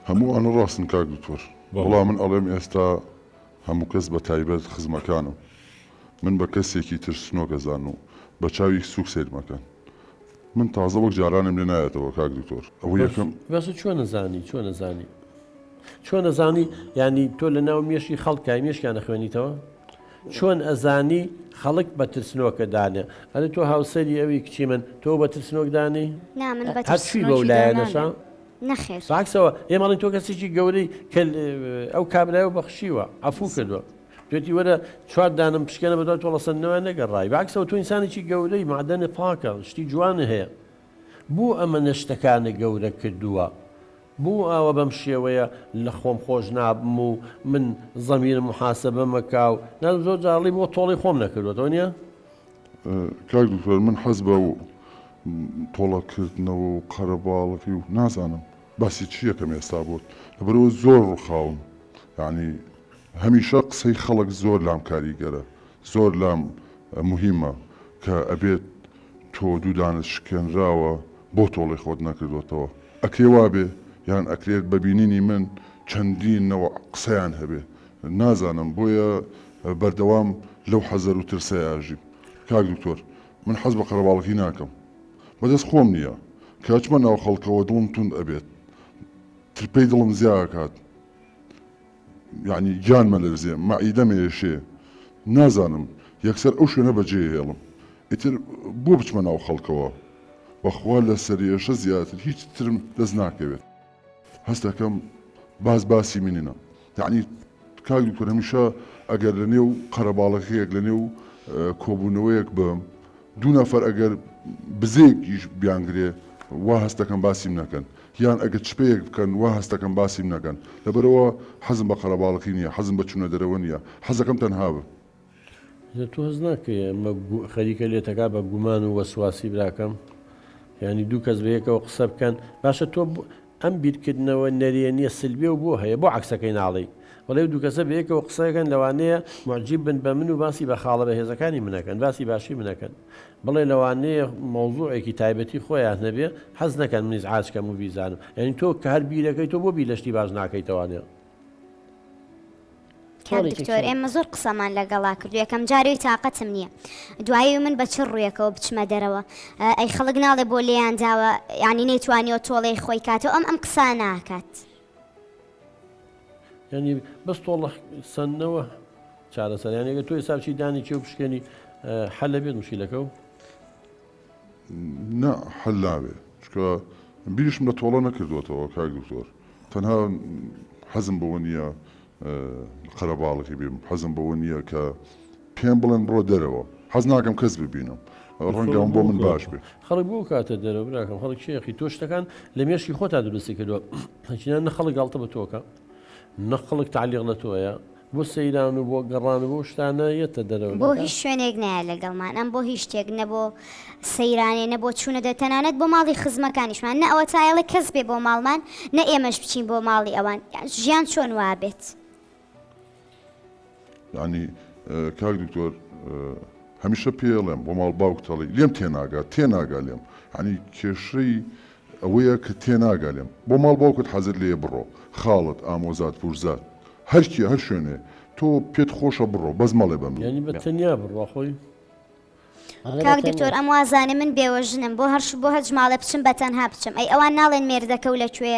هەموو ئەنە ڕاستن کاک دکتۆر وەڵام من ئەڵێم ئێستا هەموو کەس بە تایبەت خزمەکانم من بە کەسێکی ترسنۆ گەزان و بە چاوی سوک سێرمەکەن من تازە وەک جارانم لێ نایەتەوە کاک دکتۆر ئەوە یەکەم بەس چۆن نەزانی ینی تۆ لە ناو مێشی خەڵکای مێشکیان نەخوێنیتەوە چۆن ئەزانی خەڵک بە ترسنۆکە دانێ ئەلە تۆ هاوسەری ئەوی کچی من تۆ بە ترسنۆک دانی هەرچی بە لایەنەشا نەخێر باکسەوە ئێمەڵی تۆ کەسێکی گەورەی ئەو کابرایەوە بەخشیوە ئەفوو کردووە توێتی وەرە چوار دانم پشکەنە بەدات تۆڵەسەنەوە نەگەڕای باکسەوە تۆ ئینسانێکی گەورەی معدەنە پاکە شتی جوانە هەیە بوو ئەمە نەشتەکانە گەورە کردووە بوو ئاوە بەم شێوەیە لە خۆم خۆش نابم و من زەمیر محاسبە مەکاو زۆر جاڵی بۆ تۆڵی خۆم نەکردوەوە نیە کاک دکتۆر من حەز بە و تۆڵەکردنەوە و قەرەباڵەکەی و نازانم باسی چیەکەم ئێستا بوت لەبەرەوە زۆر ڕووخاوم یعنی هەمیشە قسەی خەڵک زۆر لام کاریگەرە زۆر لام مهمە کە ئەبێت تۆ دوودانت شکێنراوە بۆ تۆڵی خۆت نەکردوێتەوە ئەکێ وابێ یان ئەکرێت بەبینینی من چەندینەوە قسەیان هەبێ نازانم بۆیە بەردەوام لەو حەزەر و ترسە ئاژیم کاک دکتۆر من حەز بە قەرەباڵەکی ناکەم بەدەست خۆم نییە کاچمە ناو خەڵکەوە دڵم توند ئەبێت ترپەی دڵم زیاکات یعنی گیانمە لەرزێ مەعیدە مێشێ نازانم یەکسەر ئەو شوێنە بەجێ هێڵم ئیتر بۆ بچمە ناو خەڵکەوە بەخوا لە سەریێشە زیاتر هیچ ترم دەست ناکەوێت هەست دەکەم باسی منینە یعنی کاک دکتۆر هەمیشە ئەگەر لە نێو قەرەباڵەکەیەک لە نێو کۆبوونەوەیەک بم دوو نەفەر ئەگەر بزەیەکیش بیانگرێ وا هەستەکەم باسیم نەکەن یان ئەگەر چپەیەک بکەن وا هەستەکەم باسیم نەکەن لەبەرەوە حەزم بە قەرەباڵەکەی نییە حەزم بە چوونە دەرەوە نییە حەزەکەم تەنها بە تۆ هەز ناکەی ئەمە خەریکە لێتەکە بە گومان و وەسواسی براکەم ینی دوو کەس بەیەکەوە قسە بکەن باشە تۆ ئەم بیرکردنەوە نەرێنیە سلبێ و بۆ هەیە بۆ عکسەکەی ناڵی وەڵێ دوو کەسە بەیەکەوە قسەکەن لەوانەیە معجیب بن بە من و باسی بە خاڵە بەهێزەکانی منەکەن باسی باشی منەکەن بڵێ لەوانەیە مۆزوعێکی تایبەتی خۆیان نەبێ حەز نەکەن منیش عاجکەم و بیزانم یعنی تۆ کە هەر بیرەکەی تۆ بۆ بیلەشتی باش ناکەیتەوانێ دکتۆر ئێمە زۆر قسەمان لەگەڵا کردو یەکەم جارەوەی تااقەتم نییە دوایی من بە چ ڕوویەکەوە بچمە دەرەوە ئەی خەڵک ناڵێ بۆ لێیان داوە ینی نەیتوانیەوە تۆڵی خۆی کاتەوە ئەم قسە ناکات ینی بەس تۆڵە سندنەوە چارەسەریانێگە تۆی ساچی دانی چێ و پشکێنی حەل لە بێت مشکلەکە و نا حەل نابێ چکە بیرشم لە تۆڵە نەکردوێتەوە کاک دکتۆر تەنها حەزم بەوە نییە قەرەباڵێکی بێم حەزم بەوە نییە کە پێم بڵێن بڕۆ دەرەوە حەز ناکەم کەس ببینم ڕەنگەم بۆ من باش بێت خەڵک بۆ کاتە دەرەوە براکەم خەڵک شێخی تۆ شتەکان لە مێشکی خۆتا دروستی کردووە هەچینان نە خەڵک گاڵتە بە تۆکە نە خەڵک تعلیق لە تۆیە بۆ سەیران و بۆ گەڕان و بۆ شتانە یەتە دەرەوە بۆ هیچ شوێنێک نایە لەگەڵمان ئەم بۆ هیچ شتێک نەبۆ سەیرانێ نە بۆ چوونە دەتەنانەت بۆ ماڵی خزمەکانیشمان نە ئەوە تایڵە کەس بێ بۆ ماڵمان نە ئێمەش بچین بۆ ماڵی ئەوان ژیان چۆن وابێت یعنی کاک دکتۆر هەمیشە پێڵێم بۆ ماڵ باوکتەڵی لێم تێناگا لێم ینی کێشەی ئەوەیە کە تێناگا لێم بۆ ماڵ باوکت حەزر لێ بڕۆ خاڵت ئامۆزات پورزات هەرکی هەر شوێنێ تۆ پێت خۆشە بڕۆ بەس مەڵێ بەم ینی بە تەنیا بڕۆ خۆی کاک دکتۆر ئەم وازانێ من بێوەژنم بۆ هەرش بۆ هەرج ماڵێ بچم بە تەنها بچم ئەی ئەوان ناڵێن مێردەکە و لەکوێ